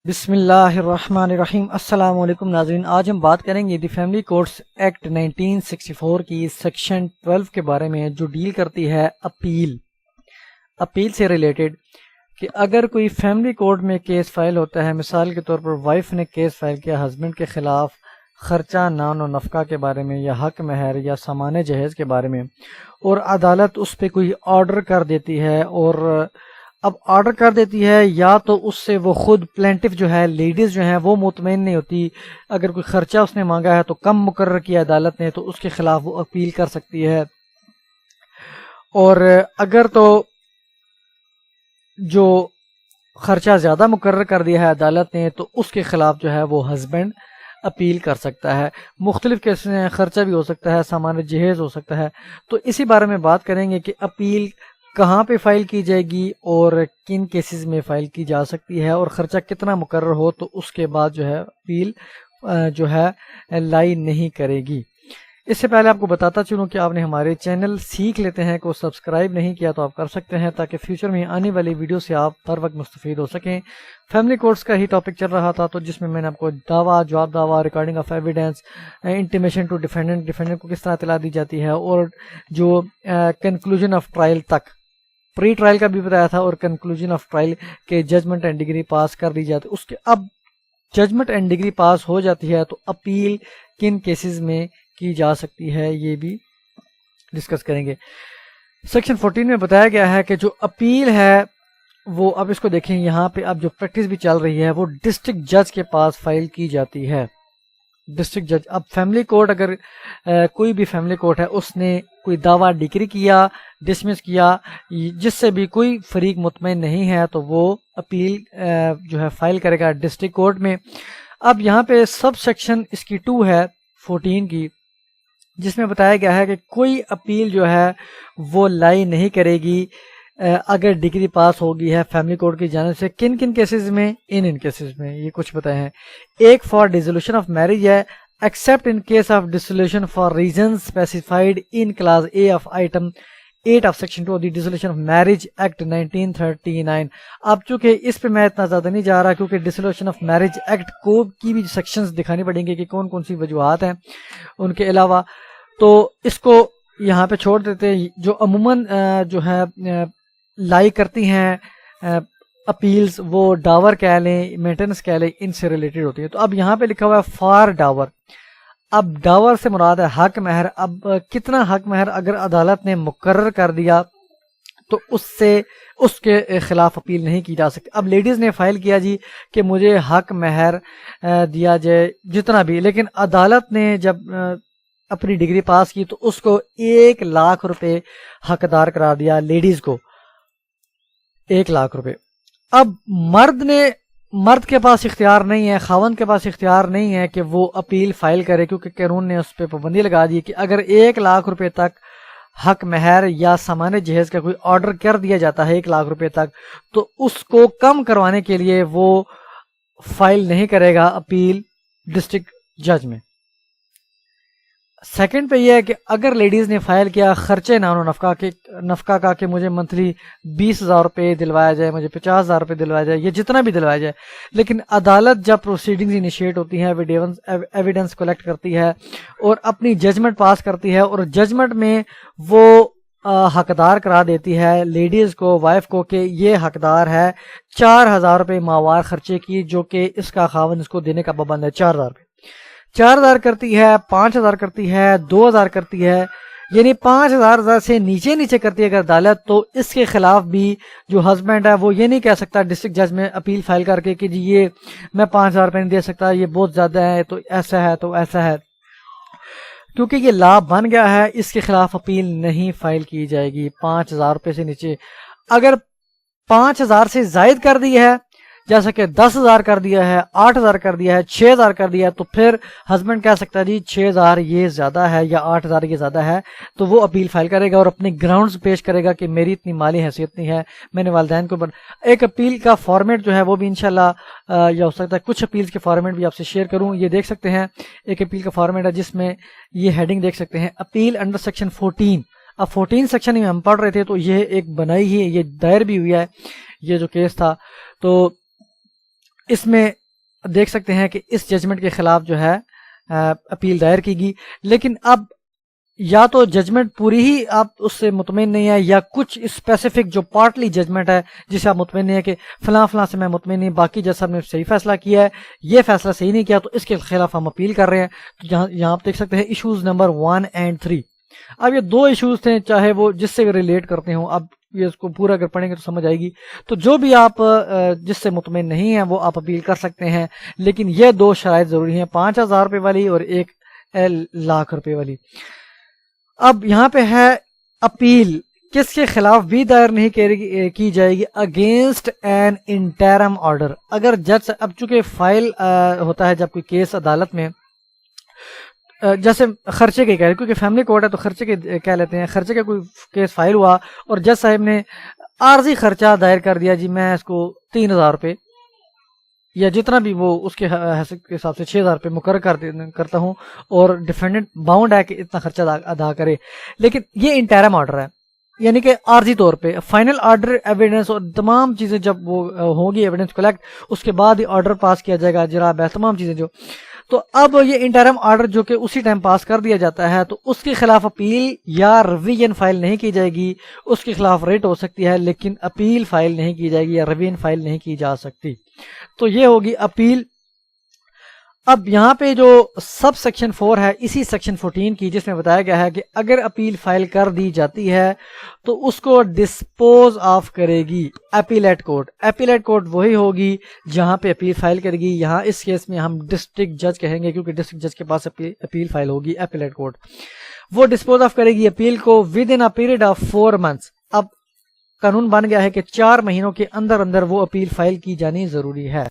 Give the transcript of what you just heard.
بسم اللہ الرحمن الرحیم۔ السلام علیکم ناظرین، آج ہم بات کریں گے دی فیملی کورٹس ایکٹ 1964 کی سیکشن 12 کے بارے میں، جو ڈیل کرتی ہے اپیل سے ریلیٹڈ، کہ اگر کوئی فیملی کورٹ میں کیس فائل ہوتا ہے، مثال کے طور پر وائف نے کیس فائل کیا ہسبینڈ کے خلاف خرچہ نان و نفقہ کے بارے میں، یا حق مہر یا سامان جہیز کے بارے میں، اور عدالت اس پہ کوئی آرڈر کر دیتی ہے، اور اب آرڈر کر دیتی ہے، یا تو اس سے وہ خود پلینٹف جو ہے، لیڈیز جو ہیں وہ مطمئن نہیں ہوتی، اگر کوئی خرچہ اس نے مانگا ہے تو کم مقرر کیا عدالت نے تو اس کے خلاف وہ اپیل کر سکتی ہے، اور اگر تو جو خرچہ زیادہ مقرر کر دیا ہے عدالت نے تو اس کے خلاف جو ہے وہ ہسبینڈ اپیل کر سکتا ہے۔ مختلف کیسز ہیں، خرچہ بھی ہو سکتا ہے، سامان جہیز ہو سکتا ہے، تو اسی بارے میں بات کریں گے کہ اپیل کہاں پہ فائل کی جائے گی اور کن کیسز میں فائل کی جا سکتی ہے، اور خرچہ کتنا مقرر ہو تو اس کے بعد جو ہے اپیل جو ہے لائی نہیں کرے گی۔ اس سے پہلے آپ کو بتاتا چلوں کہ آپ نے ہمارے چینل سیکھ لیتے ہیں کو سبسکرائب نہیں کیا تو آپ کر سکتے ہیں، تاکہ فیوچر میں آنے والی ویڈیو سے آپ ہر وقت مستفید ہو سکیں۔ فیملی کورٹس کا ہی ٹاپک چل رہا تھا، تو جس میں نے آپ کو دعویٰ، جواب دعویٰ، recording of evidence, intimation to defendant کو کس طرح اطلاع دی جاتی ہے، اور جو کنکلوژن آف ٹرائل تک، پری ٹرائل کا بھی بتایا تھا، اور کنکلوژن آف ٹرائل کے ججمنٹ اینڈ ڈگری پاس کر دی جاتی ہے۔ اس کے اب ججمنٹ اینڈ ڈگری پاس ہو جاتی ہے تو اپیل کن کیسز میں کی جا سکتی ہے، یہ بھی ڈسکس کریں گے۔ سیکشن 14 میں بتایا گیا ہے کہ جو اپیل ہے وہ، اب اس کو دیکھیں، یہاں پہ اب جو پریکٹس بھی چل رہی ہے وہ ڈسٹرکٹ جج کے پاس فائل کی جاتی ہے۔ ڈسٹرکٹ جج، اب فیملی کورٹ، اگر کوئی بھی فیملی کورٹ ہے، اس نے کوئی دعویٰ ڈکری کیا، ڈسمس کیا، جس سے بھی کوئی فریق مطمئن نہیں ہے تو وہ اپیل جو ہے فائل کرے گا ڈسٹرکٹ کورٹ میں۔ اب یہاں پہ سب سیکشن اس کی 2 ہے 14 کی، جس میں بتایا گیا ہے کہ کوئی اپیل جو ہے وہ لائی نہیں کرے گی اگر ڈگری پاس ہوگی ہے فیملی کورٹ کی جانب سے۔ کن کن کیسز میں؟ ان کیسز میں یہ کچھ بتائے ہیں۔ ایک فار ڈیسولوشن آف میرج ہے، except in case of dissolution for reason specified in clause a of item 8 of section 2 of the dissolution of marriage act 1939۔ اب چونکہ اس پہ میں اتنا زیادہ نہیں جا رہا، کیونکہ ڈیسولوشن آف میرج ایکٹ کو کی بھی سیکشنز دکھانی پڑیں گے کہ کون کون سی وجوہات ہیں ان کے علاوہ، تو اس کو یہاں پہ چھوڑ دیتے ہیں۔ جو عموماً جو ہے لائی کرتی ہیں اپیلز، وہ ڈاور کہہ لیں، مینٹیننس کہہ لیں، ان سے ریلیٹڈ ہوتی ہے۔ تو اب یہاں پہ لکھا ہوا ہے فار ڈاور، اب ڈاور سے مراد ہے حق مہر۔ اب کتنا حق مہر اگر عدالت نے مقرر کر دیا تو اس کے خلاف اپیل نہیں کی جا سکتی۔ اب لیڈیز نے فائل کیا جی کہ مجھے حق مہر دیا جائے جتنا بھی، لیکن عدالت نے جب اپنی ڈگری پاس کی تو اس کو 1 لاکھ روپے حقدار قرار دیا، لیڈیز کو 1 لاکھ روپے۔ اب مرد کے پاس اختیار نہیں ہے، خاوند کے پاس اختیار نہیں ہے کہ وہ اپیل فائل کرے، کیونکہ قانون نے اس پہ پابندی لگا دی کہ اگر 1 لاکھ روپے تک حق مہر یا سامان جہیز کا کوئی آرڈر کر دیا جاتا ہے 1 لاکھ روپے تک، تو اس کو کم کروانے کے لیے وہ فائل نہیں کرے گا اپیل ڈسٹرکٹ جج میں۔ سیکنڈ پہ یہ ہے کہ اگر لیڈیز نے فائل کیا خرچے نان و نفقہ کا کہ مجھے منتھلی 20,000 روپے دلوایا جائے، مجھے 50,000 روپے دلوایا جائے، یا جتنا بھی دلوایا جائے، لیکن عدالت جب پروسیڈنگز انیشیٹ ہوتی ہیں، ایویڈنس کلیکٹ کرتی ہے اور اپنی ججمنٹ پاس کرتی ہے، اور ججمنٹ میں وہ حقدار قرار دیتی ہے لیڈیز کو، وائف کو، کہ یہ حقدار ہے 4,000 روپے ماہوار خرچے کی، جو کہ اس کا خاوند اس کو دینے کا پابند ہے۔ 4,000 روپے، 4,000 کرتی ہے، 5,000 کرتی ہے، 2,000 کرتی ہے، یعنی 5,000 سے نیچے کرتی ہے اگر عدالت، تو اس کے خلاف بھی جو ہسبینڈ ہے وہ یہ نہیں کہہ سکتا ڈسٹرکٹ جج میں اپیل فائل کر کے کہ جی یہ میں 5,000 روپے نہیں دے سکتا، یہ بہت زیادہ ہے، تو ایسا ہے تو ایسا ہے، کیونکہ یہ لا بن گیا ہے، اس کے خلاف اپیل نہیں فائل کی جائے گی 5,000 روپے سے نیچے۔ اگر 5,000 سے زائد کر دی ہے، جیسا کہ 10,000 کر دیا ہے، 8,000 کر دیا ہے، 6,000 کر دیا ہے، تو پھر ہسبینڈ کہہ سکتا ہے جی 6,000 یہ زیادہ ہے یا 8,000 یہ زیادہ ہے، تو وہ اپیل فائل کرے گا اور اپنے گراؤنڈز پیش کرے گا کہ میری اتنی مالی حیثیت نہیں ہے، میں نے والدین کو ایک اپیل کا فارمیٹ جو ہے وہ بھی انشاءاللہ یا ہو سکتا ہے کچھ اپیلز کے فارمیٹ بھی آپ سے شیئر کروں۔ یہ دیکھ سکتے ہیں ایک اپیل کا فارمیٹ ہے جس میں یہ ہیڈنگ دیکھ سکتے ہیں، اپیل انڈر سیکشن 14۔ اب 14 سیکشن میں ہم پڑھ رہے تھے تو یہ ایک بنائی ہی ہے، یہ دائر بھی ہوئی ہے یہ جو کیس تھا۔ تو اس میں دیکھ سکتے ہیں کہ اس ججمنٹ کے خلاف جو ہے اپیل دائر کی گئی، لیکن اب یا تو ججمنٹ پوری ہی آپ اس سے مطمئن نہیں ہے، یا کچھ اسپیسیفک جو پارٹلی ججمنٹ ہے جسے آپ مطمئن نہیں ہے کہ فلاں فلاں سے میں مطمئن نہیں، باقی جج صاحب نے صحیح فیصلہ کیا ہے، یہ فیصلہ صحیح نہیں کیا، تو اس کے خلاف ہم اپیل کر رہے ہیں۔ تو یہاں آپ دیکھ سکتے ہیں ایشوز نمبر 1 and 3۔ اب یہ 2 ایشوز تھے، چاہے وہ جس سے ریلیٹ کرتے ہوں، اب یہ اس کو پورا اگر پڑھیں گے تو سمجھ آئے گی۔ تو جو بھی آپ جس سے مطمئن نہیں ہیں وہ آپ اپیل کر سکتے ہیں، لیکن یہ 2 شرائط ضروری ہیں، 5000 روپے والی اور 1 لاکھ روپے والی۔ اب یہاں پہ ہے اپیل کس کے خلاف بھی دائر نہیں کی جائے گی؟ Against an interim order. اگر جج، اب چونکہ فائل ہوتا ہے جب کوئی کیس عدالت میں، جیسے خرچے کے کہہ رہے، کیونکہ فیملی کورٹ ہے تو خرچے کے کہہ لیتے ہیں، خرچے کا کوئی کیس فائل ہوا اور جج صاحب نے عارضی خرچہ دائر کر دیا، جی میں اس کو 3000 روپے یا جتنا بھی وہ اس کے حیثیت کے حساب سے 6000 روپے مقرر کرتا ہوں، اور ڈیفینڈنٹ باؤنڈ ہے کہ اتنا خرچہ ادا کرے، لیکن یہ انٹرم آرڈر ہے، یعنی کہ عارضی طور پہ۔ فائنل آرڈر ایویڈنس اور تمام چیزیں جب وہ ہوگی، ایویڈنس کلیکٹ، اس کے بعد ہی آرڈر پاس کیا جائے گا، جراب ہے، تمام چیزیں جو۔ تو اب یہ انٹرم آرڈر جو کہ اسی ٹائم پاس کر دیا جاتا ہے، تو اس کے خلاف اپیل یا ریویژن فائل نہیں کی جائے گی، اس کے خلاف ریٹ ہو سکتی ہے لیکن اپیل فائل نہیں کی جائے گی یا ریویژن فائل نہیں کی جا سکتی۔ تو یہ ہوگی اپیل۔ اب یہاں پہ جو سب سیکشن 4 ہے اسی سیکشن 14 کی، جس میں بتایا گیا ہے کہ اگر اپیل فائل کر دی جاتی ہے تو اس کو ڈسپوز آف کرے گی اپیلیٹ کورٹ۔ اپیلیٹ کورٹ وہی ہوگی جہاں پہ اپیل فائل کرے گی، یہاں اس کیس میں ہم ڈسٹرکٹ جج کہیں گے کیونکہ ڈسٹرکٹ جج کے پاس اپیل فائل ہوگی، اپیلیٹ کورٹ وہ ڈسپوز آف کرے گی اپیل کو with in a period of 4 months۔ اب قانون بن گیا ہے کہ 4 مہینوں کے اندر اندر وہ اپیل فائل کی جانی ضروری ہے۔